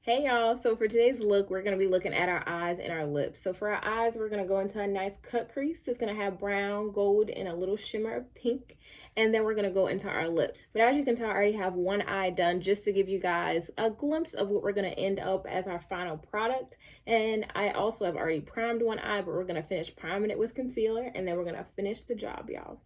Hey y'all, so for today's look, we're going to be looking at our eyes and our lips. So for our eyes, we're going to go into a nice cut crease. It's going to have brown, gold, and a little shimmer of pink. And then we're going to go into our lip. But as you can tell, I already have one eye done just to give you guys a glimpse of what we're going to end up as our final product. And I also have already primed one eye, but we're going to finish priming it with concealer. And then we're going to finish the job, y'all.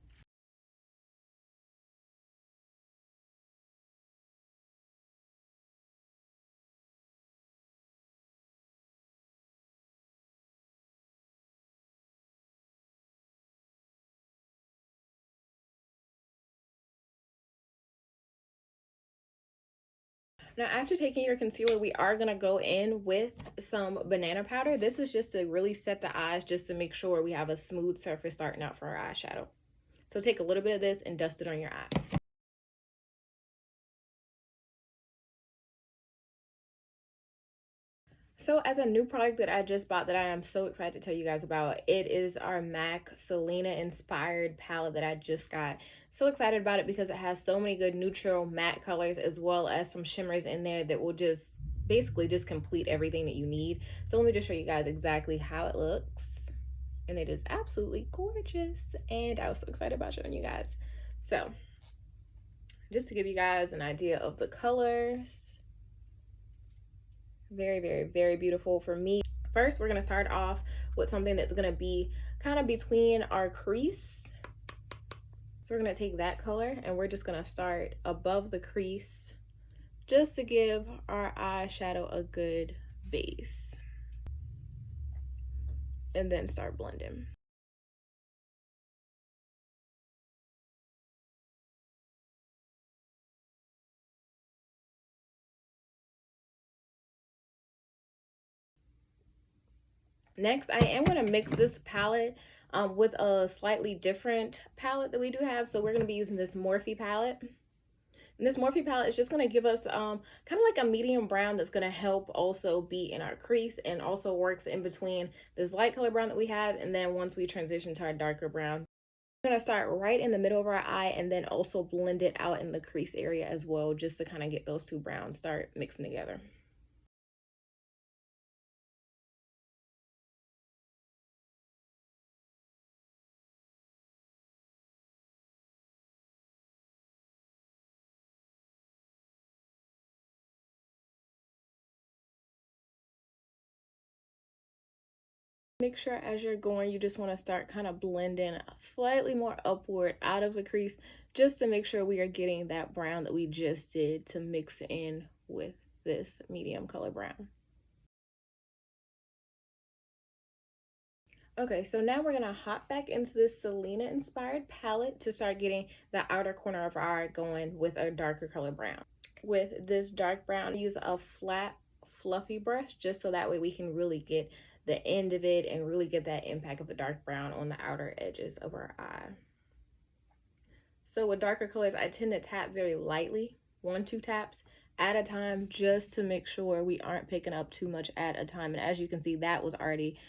Now, after taking your concealer, we are going to go in with some banana powder. This is just to really set the eyes, just to make sure we have a smooth surface starting out for our eyeshadow. So take a little bit of this and dust it on your eye. So as a new product that I just bought that I am so excited to tell you guys about, it is our MAC Selena inspired palette that I just got. So excited about it because it has so many good neutral matte colors as well as some shimmers in there that will just basically just complete everything that you need. So let me just show you guys exactly how it looks. And it is absolutely gorgeous. And I was so excited about showing you guys. So just to give you guys an idea of the colors. Very, very, very beautiful for me. First, we're going to start off with something that's going to be kind of between our crease. So we're going to take that color and we're just going to start above the crease just to give our eyeshadow a good base. And then start blending. Next, I am going to mix this palette with a slightly different palette that we do have. So we're going to be using this Morphe palette. And this Morphe palette is just going to give us kind of like a medium brown that's going to help also be in our crease and also works in between this light color brown that we have. And then once we transition to our darker brown, we're going to start right in the middle of our eye and then also blend it out in the crease area as well, just to kind of get those two browns start mixing together. Make sure as you're going, you just want to start kind of blending slightly more upward out of the crease just to make sure we are getting that brown that we just did to mix in with this medium color brown. Okay, so now we're gonna hop back into this Selena inspired palette to start getting the outer corner of our eye going with a darker color brown. With this dark brown, use a flat, fluffy brush just so that way we can really get the end of it and really get that impact of the dark brown on the outer edges of our eye. So with darker colors, I tend to tap very lightly, 1-2 taps at a time, just to make sure we aren't picking up too much at a time. And as you can see, that was already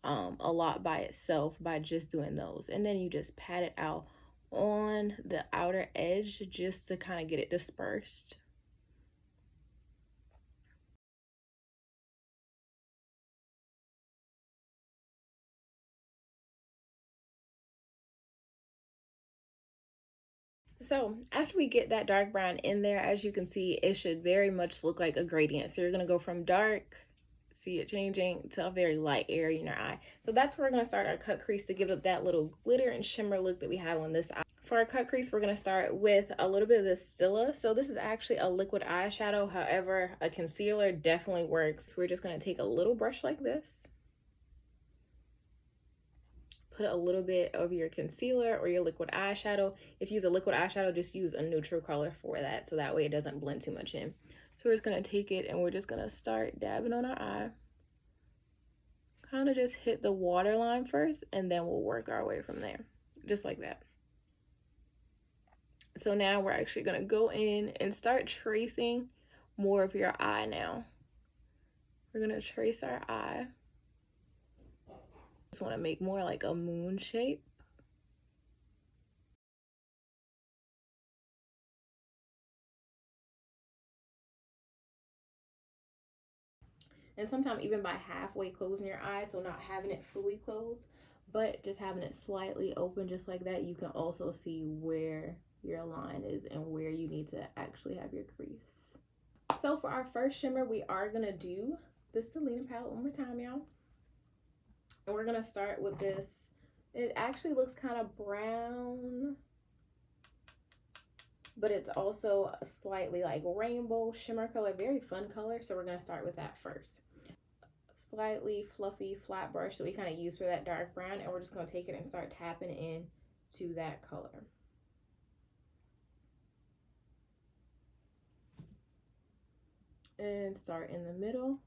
a lot by itself by just doing those. And then you just pat it out on the outer edge just to kind of get it dispersed. So after we get that dark brown in there, as you can see, it should very much look like a gradient. So you're going to go from dark, see it changing, to a very light area in your eye. So that's where we're going to start our cut crease to give it that little glitter and shimmer look that we have on this eye. For our cut crease, we're going to start with a little bit of this Stila. So this is actually a liquid eyeshadow. However, a concealer definitely works. We're just going to take a little brush like this, put a little bit of your concealer or your liquid eyeshadow. If you use a liquid eyeshadow, just use a neutral color for that, so that way it doesn't blend too much in. So we're just going to take it and we're just going to start dabbing on our eye. Kind of just hit the waterline first and then we'll work our way from there, just like that. So now we're actually going to go in and start tracing more of your eye now. We're going to trace our eye. Just want to make more like a moon shape. And sometimes even by halfway closing your eyes, so not having it fully closed, but just having it slightly open just like that, you can also see where your line is and where you need to actually have your crease. So for our first shimmer, we are gonna do the Selena palette one more time, y'all. And we're gonna start with this. It actually looks kind of brown, but it's also a slightly like rainbow shimmer color, very fun color. So we're gonna start with that first. Slightly fluffy flat brush that we kind of use for that dark brown, and we're just gonna take it and start tapping in to that color. And start in the middle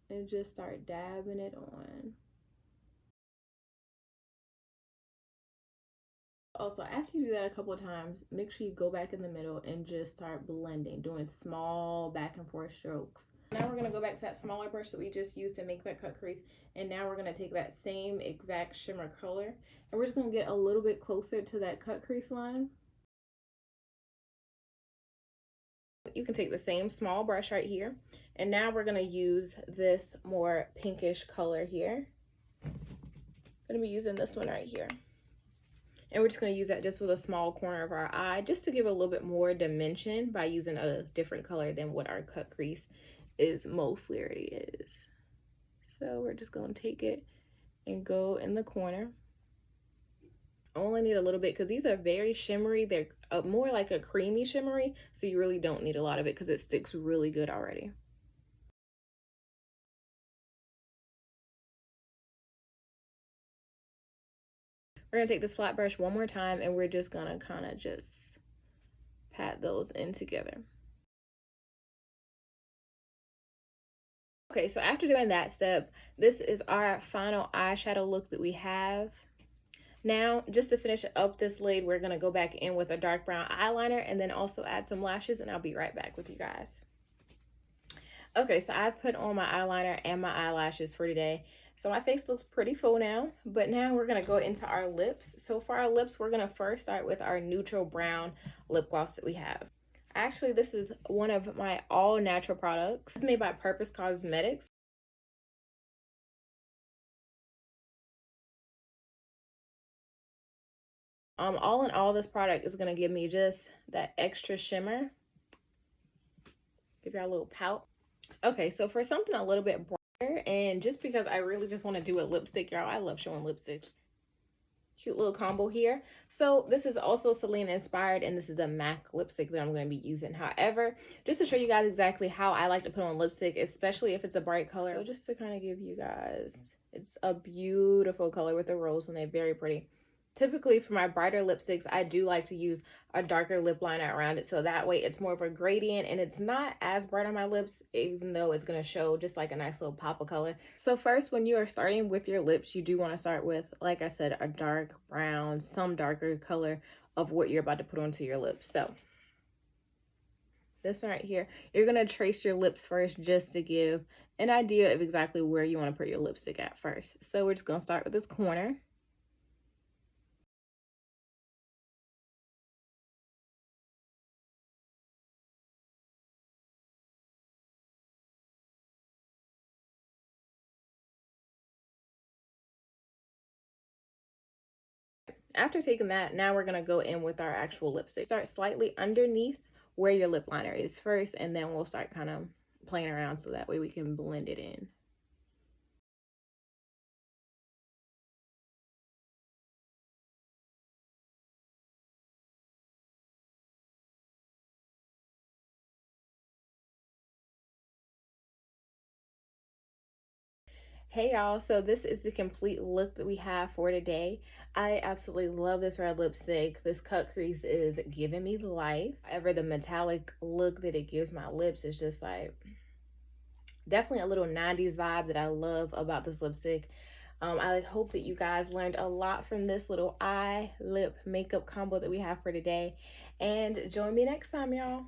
and just start dabbing it on. Also, after you do that a couple of times, make sure you go back in the middle and just start blending, doing small back and forth strokes. Now we're gonna go back to that smaller brush that we just used to make that cut crease, and now we're gonna take that same exact shimmer color, and we're just gonna get a little bit closer to that cut crease line. You can take the same small brush right here, and now we're gonna use this more pinkish color here. I'm gonna be using this one right here. And we're just going to use that just with a small corner of our eye, just to give a little bit more dimension by using a different color than what our cut crease is mostly already is. So we're just going to take it and go in the corner. I only need a little bit because these are very shimmery. They're more like a creamy shimmery, so you really don't need a lot of it because it sticks really good already. We're gonna take this flat brush one more time, and we're just gonna kind of just pat those in together. Okay, so after doing that step, this is our final eyeshadow look that we have. Now, just to finish up this lid, we're gonna go back in with a dark brown eyeliner and then also add some lashes, and I'll be right back with you guys. Okay, so I've put on my eyeliner and my eyelashes for today. So my face looks pretty full now, but now we're gonna go into our lips. So for our lips, we're gonna first start with our neutral brown lip gloss that we have. Actually, this is one of my all natural products. It's made by Purpose Cosmetics. All in all, this product is gonna give me just that extra shimmer. Give y'all a little pout. Okay, so for something a little bit brighter, and just because I really just want to do a lipstick, y'all, I love showing lipsticks. Cute little combo here. So this is also Selena inspired, and this is a MAC lipstick that I'm going to be using. However, just to show you guys exactly how I like to put on lipstick, especially if it's a bright color. So just to kind of give you guys, it's a beautiful color with the rose, and they're very pretty. Typically for my brighter lipsticks, I do like to use a darker lip liner around it, so that way it's more of a gradient and it's not as bright on my lips, even though it's going to show just like a nice little pop of color. So first, when you are starting with your lips, you do want to start with, like I said, a dark brown, some darker color of what you're about to put onto your lips. So this one right here, you're going to trace your lips first just to give an idea of exactly where you want to put your lipstick at first. So we're just going to start with this corner. After taking that, now we're going to go in with our actual lipstick. Start slightly underneath where your lip liner is first, and then we'll start kind of playing around so that way we can blend it in. Hey y'all, so this is the complete look that we have for today. I absolutely love this red lipstick. This cut crease is giving me life. However, the metallic look that it gives my lips is just like definitely a little 90s vibe that I love about this lipstick. I hope that you guys learned a lot from this little eye lip makeup combo that we have for today, and join me next time, y'all.